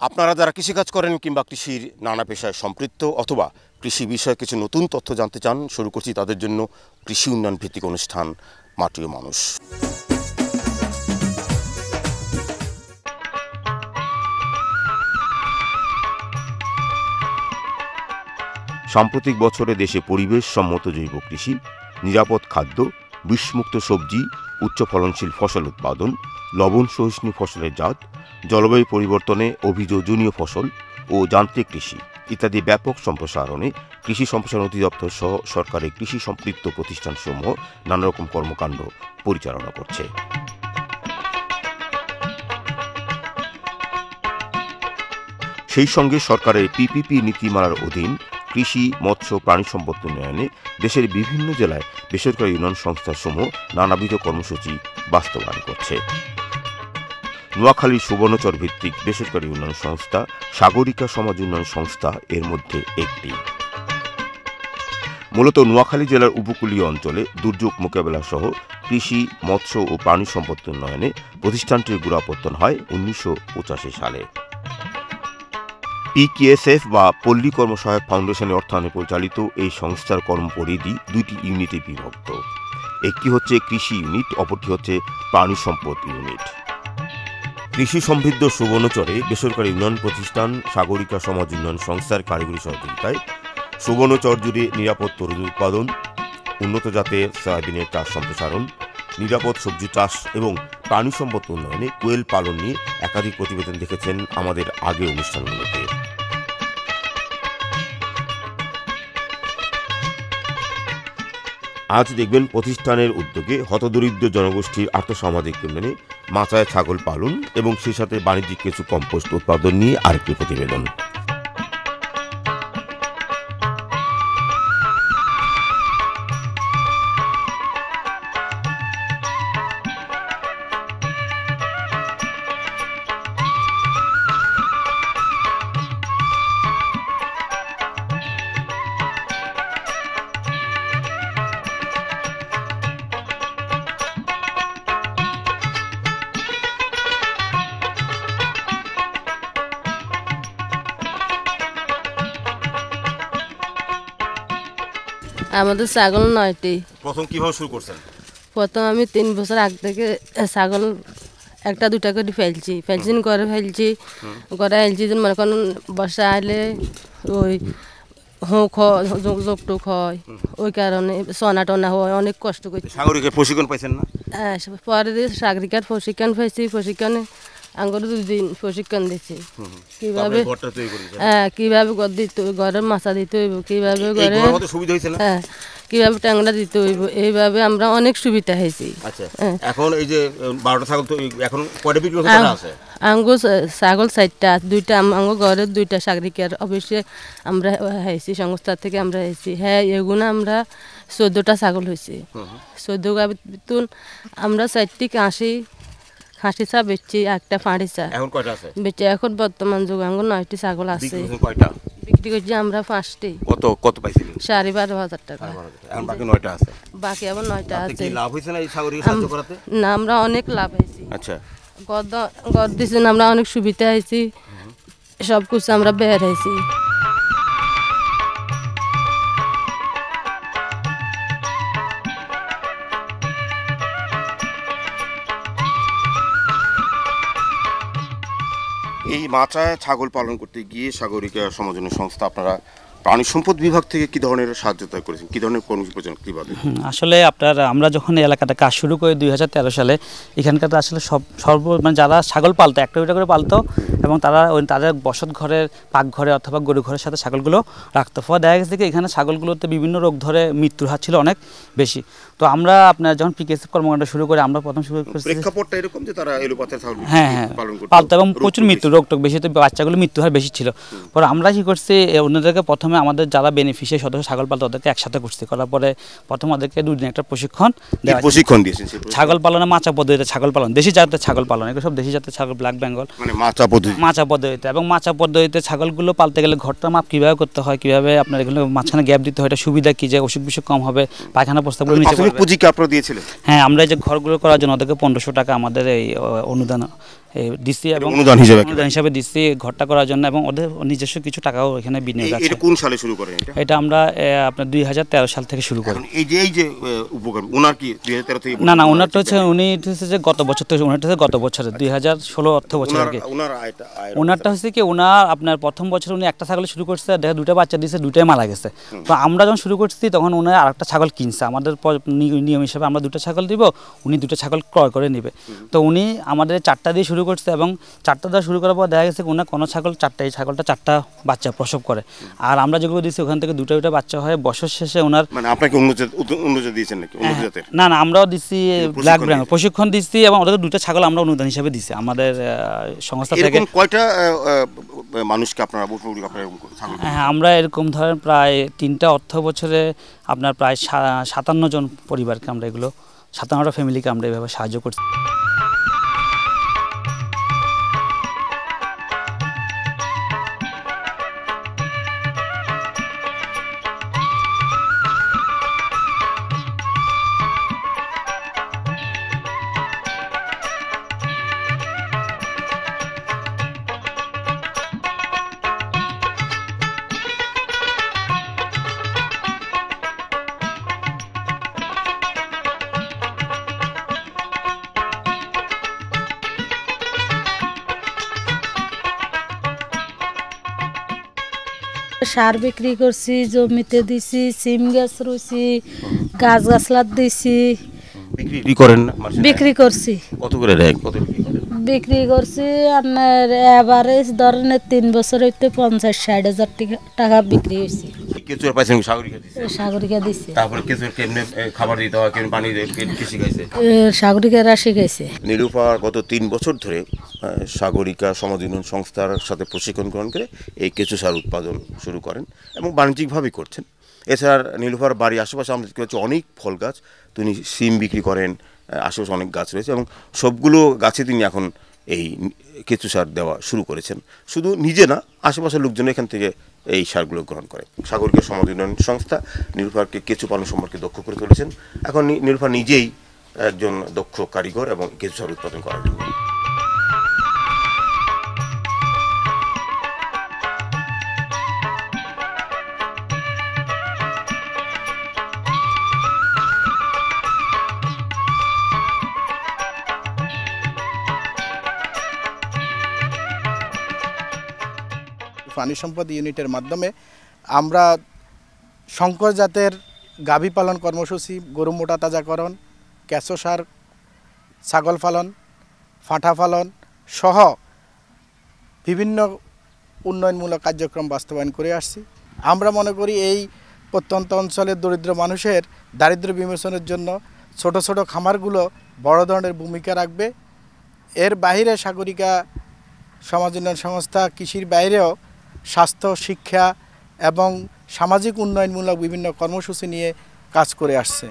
আপনারা যারা কৃষিকাজ করেন কিংবা কৃষির নানা পেশায় সম্পৃক্ত অথবা কৃষি বিষয়ে কিছু নতুন তথ্য জানতে চান, শুরু করছি তাদের জন্য কৃষি উন্নয়ন ভিত্তিক অনুষ্ঠান মাটিও মানুষ। সাম্প্রতিক বছরে দেশে পরিবেশ সম্মত জৈব কৃষি, নিরাপদ খাদ্য, বিষমুক্ত সবজি, উচ্চ ফলনশীল ফসল উৎপাদন, লবণ সহিষ্ণু ফসলের জাত, জলবায়ু পরিবর্তনে অভিযোজনীয় ফসল ও যান্ত্রিক কৃষি ইত্যাদি ব্যাপক সম্প্রসারণে কৃষি সম্প্রসারণ অধিদপ্তর সহ সরকারের কৃষি সম্পৃক্ত প্রতিষ্ঠানসমূহ নানা রকম কর্মকাণ্ড পরিচালনা করছে। সেই সঙ্গে সরকারের পিপিপি নীতিমালার অধীন কৃষি, মৎস্য, প্রাণী সম্পদ উন্নয়নে দেশের বিভিন্ন জেলায় বেসরকারি উন্নয়ন সংস্থাসমূহ নানাবিধ কর্মসূচি বাস্তবায়ন করছে। নোয়াখালীর সুবর্ণচর ভিত্তিক বেসরকারি উন্নয়ন সংস্থা সাগরিকা সমাজ উন্নয়ন সংস্থা এর মধ্যে একটি। মূলত নোয়াখালী জেলার উপকূলীয় অঞ্চলে দুর্যোগ মোকাবেলা সহ কৃষি, মৎস্য ও প্রাণী সম্পদ উন্নয়নে প্রতিষ্ঠানটির গোড়াপত্তন হয় 1985 সালে। পিকেএসএফ বা পল্লী কর্মসহায়ক ফাউন্ডেশনের অর্থায়নে পরিচালিত এই সংস্থার কর্মপরিধি দুইটি ইউনিটে বিভক্ত। একটি হচ্ছে কৃষি ইউনিট, অপরটি হচ্ছে প্রাণী সম্পদ ইউনিট। কৃষি সমৃদ্ধ সুবর্ণচরে বেসরকারি উন্নয়ন প্রতিষ্ঠান সাগরিকা সমাজ উন্নয়ন সংস্থার কারিগরি সহযোগিতায় সুবর্ণচর জুড়ে নিরাপদ তরুণ উৎপাদন, উন্নত জাতের সয়াবিনের চাষ সম্প্রসারণ, নিরাপদ সবজি চাষ এবং প্রাণী সম্পদ উন্নয়নে কোয়েল পালন নিয়ে একাধিক প্রতিবেদন দেখেছেন আমাদের আগের অনুষ্ঠানগুলোতে। আজ দেখবেন প্রতিষ্ঠানের উদ্যোগে হতদরিদ্র জনগোষ্ঠীর আর্থসামাজিক উন্নয়নে মাচায় ছাগল পালন এবং সেই সাথে বাণিজ্যিক কিছু কম্পোস্ট উৎপাদন নিয়ে আরেকটি প্রতিবেদন। আমাদের ছাগল 9টি। প্রথম কিভাবে শুরু করছেন? প্রথম আমি 3 বছর আগ থেকে ছাগল একটা দুটা করে ফেলছি ঘরে ফেলছি। মনে করেন বর্ষা আইলে ওই হোক জোকটুক হয়, ওই কারণে সোনা টোনা হয়, অনেক কষ্ট করছি। সাগরিকার প্রশিক্ষণ পাইছেন না? হ্যাঁ, পরে দিয়ে সাগরিকার প্রশিক্ষণ পাইছি। প্রশিক্ষণে আঙ্গুর 2 দিন প্রশিক্ষণ দিচ্ছি কিভাবে কিভাবে ঘর দিতে, ঘরের মাছা দিতে হইব, কিভাবে ঘরে হ্যাঁ কিভাবে ট্যাংরা দিতে হইব, এইভাবে আমরা অনেক সুবিধা হয়েছি। এখন এই যে 12টা ছাগল তো এখন কয়টা বিক্রি আছে? আঙ্গুর ছাগল 4টা, 2টা আঙ্গুর ঘরের, 2টা সাগরিকার অবশ্যই আমরা হয়েছি, সংস্থা থেকে আমরা হয়েছি। হ্যাঁ, এগুলো আমরা 14টা ছাগল হয়েছে। 14 গাবিতুন আমরা 4টি খাসি চা বেচছি, একটা ফাঁড়ি চা এখন কয়টা আছে বেচে। এখন বর্তমান যুগ আঙ্গুর 9টি ছাগল আছে। কয়টা বিক্রি করছি আমরা 5টি। কত পাইছিলেন? 12,500 টাকা। এখন বাকি 9টা আছে। বাকি আবার 9টা আছে। কি লাভ হইছে না এই সাগরিকা সাহায্য করাতে? না, আমরা অনেক লাভ হয়েছি। আচ্ছা, গদ দিছেন, আমরা অনেক সুবিধা হয়েছি, সব কিছু আমরা বের হয়েছি। এই মাচায় ছাগল পালন করতে গিয়ে সাগরিকা সমাজ উন্নয়ন সংস্থা আপনারা প্রাণী সম্পদ বিভাগ থেকে কি ধরনের সাহায্য করেছেন, কি ধরনের কর্মসূচি কিভাবে? আসলে আমরা যখন এই এলাকাটা কাজ শুরু করি 2013 সালে, এখানকার আসলে মানে যারা ছাগল পালতো, একটা দুইটা করে পালতো এবং তাদের বসত ঘরের, পাকঘরে অথবা গরু ঘরের সাথে ছাগলগুলো রাখতো। ফলে দেখা গেছে যে এখানে ছাগলগুলোতে বিভিন্ন রোগ ধরে মৃত্যুর হার ছিল অনেক বেশি। তো আমরা আপনার যখন পিকেএসএফ কর্মকাণ্ড শুরু করি, আমরা প্রথম শুরু করেছি প্রেক্ষাপটটা এরকম যে তারা এলোপাথারি ছাগল পালন করতো এবং প্রচুর মৃত্যু, রোগ বেশি, তো বাচ্চাগুলো মৃত্যুর হার বেশি ছিল। পরে আমরা কি করছি, অন্যদেরকে প্রথমে আমাদের যারা বেনিফিশিয়ারি সদস্য ছাগল পালতো ওদেরকে একসাথে করছি। করার পরে প্রথম ওদেরকে 2 দিন একটা প্রশিক্ষণ দিয়েছেন। ছাগল পালনে মাচা পদ্ধতিতে ছাগল পালন, দেশি জাতের ছাগল পালন, এগুলো সব দেশি জাতের ছাগল, ব্ল্যাক বেঙ্গল, মানে মাচা পদ্ধতিতে। এবং মাচা পদ্ধতিতে ছাগলগুলো পালতে গেলে ঘরটা মাপ কীভাবে করতে হয়, কীভাবে আপনার এগুলো মাঝখানে গ্যাপ দিতে হয়, এটা সুবিধা কী, যে অসুখ বিসুখ কম হবে, পায়খানা প্রস্তাবগুলো নিচে পড়বে। পুঁজি কি আপনারা দিয়েছিলেন? হ্যাঁ, আমরা এই যে ঘরগুলো করার জন্য ওদেরকে 1500 টাকা আমাদের এই অনুদান দিচ্ছি এবং অনুদান হিসাবে দিচ্ছি ঘরটা করার জন্য, এবং ওদের নিজস্ব কিছু টাকাও এখানে বিনিয়োগ আছে। এটা কোন সালে শুরু করেন? এটা আমরা আপনার 2013 সাল থেকে শুরু করি। এই যে উপকার ওনার কি 2013 থেকে? না, ওনারটা হচ্ছে উনি হচ্ছে যে গত বছর থেকে, ওনারটা হচ্ছে গত বছরে 2016 অর্থ বছর আগে। ওনারটা হচ্ছে কি, ওনার আপনার প্রথম বছর উনি একটা ছাগল শুরু করছে, দেখা 2টা বাচ্চা দিয়েছে, 2টাই মারা গেছে। তো আমরা যখন শুরু করছি তখন উনি আরেকটা ছাগল কিনছে, আমাদের নিয়ম হিসেবে আমরা 2টা ছাগল দিব, উনি 2টা ছাগল ক্রয় করে নেবে। তো উনি আমাদের 4টা দিয়ে শুরু করছে, এবং 4টা দিয়ে শুরু করার পর দেখা গেছে ওনার কোনো ছাগল 4টা, এই ছাগলটা 4টা বাচ্চা প্রসব করে। আর আমরা যেগুলো দিচ্ছি ওখান থেকে 2টা বাচ্চা হয়। বছর শেষে ওনার মানে আপনাকে উন্নত দিয়েছেন নাকি? না, আমরাও দিচ্ছি ব্ল্যাক ব্র্যান্ড প্রশিক্ষণ দিচ্ছি, এবং ওদের 2টা ছাগল আমরা অনুদান হিসেবে দিচ্ছি আমাদের সংস্থা থেকে। কয়টা মানুষকে আপনারা? হ্যাঁ, আমরা এরকম ধরেন প্রায় 3টা অর্থ বছরে আপনার প্রায় 57 জন পরিবারকে আমরা এগুলো 57টা ফ্যামিলিকে আমরা এভাবে সাহায্য করছি। সার বিক্রি করছি, জমিতে দিছি, সিম গাছ রুইছি, গাছলাত দিছি, বিক্রি করেন না? বিক্রি করছি। কত করে দেয়? বিক্রি করছি আপনার এভারেজ ধরেন 3 বছর হইতে 50-60 হাজার টাকা বিক্রি হয়েছে। কেঁচুয়ার পাইছেন? সাগরিকা দিছে। তারপরে কেঁচুয়ার কেমনে খাবার দিতে হয়, কেমন পানি দেয়, কি শিখাইছে? সাগরিকারা শিখাইছে। নীলুফার গত 3 বছর ধরে সাগরিকা সমাজ উন্নয়ন সংস্থার সাথে প্রশিক্ষণ গ্রহণ করে এই কেঁচু সার উৎপাদন শুরু করেন এবং বাণিজ্যিকভাবেই করছেন। এছাড়া নীলুফার বাড়ির আশেপাশে আমরা দেখতে পাচ্ছি অনেক ফল গাছ, তিনি সিম বিক্রি করেন, আশেপাশে অনেক গাছ রয়েছে, এবং সবগুলো গাছে তিনি এখন এই কেঁচু সার দেওয়া শুরু করেছেন। শুধু নিজে না, আশেপাশের লোকজন এখান থেকে এই সারগুলো গ্রহণ করে। সাগরিকা সমাজ উন্নয়ন সংস্থা নীলুফারকে কেঁচু পালন সম্পর্কে দক্ষ করে তুলেছেন। এখন নীলুফার নিজেই একজন দক্ষ কারিগর এবং কেঁচু সার উৎপাদন করার জন্য। প্রাণী সম্পদ ইউনিটের মাধ্যমে আমরা শঙ্কর জাতের গাভী পালন কর্মসূচি, গরু মোটা তাজাকরণ, কেঁচো সার, ছাগল পালন, ফাঁটা পালন সহ বিভিন্ন উন্নয়নমূলক কার্যক্রম বাস্তবায়ন করে আসছি। আমরা মনে করি এই প্রত্যন্ত অঞ্চলের দরিদ্র মানুষের দারিদ্র্য বিমোচনের জন্য ছোট ছোট খামারগুলো বড় ধরনের ভূমিকা রাখবে। এর বাইরে সাগরিকা সমাজ উন্নয়ন সংস্থা কৃষির বাইরেও স্বাস্থ্য, শিক্ষা এবং সামাজিক উন্নয়নমূলক বিভিন্ন কর্মসূচি নিয়ে কাজ করে আসছে।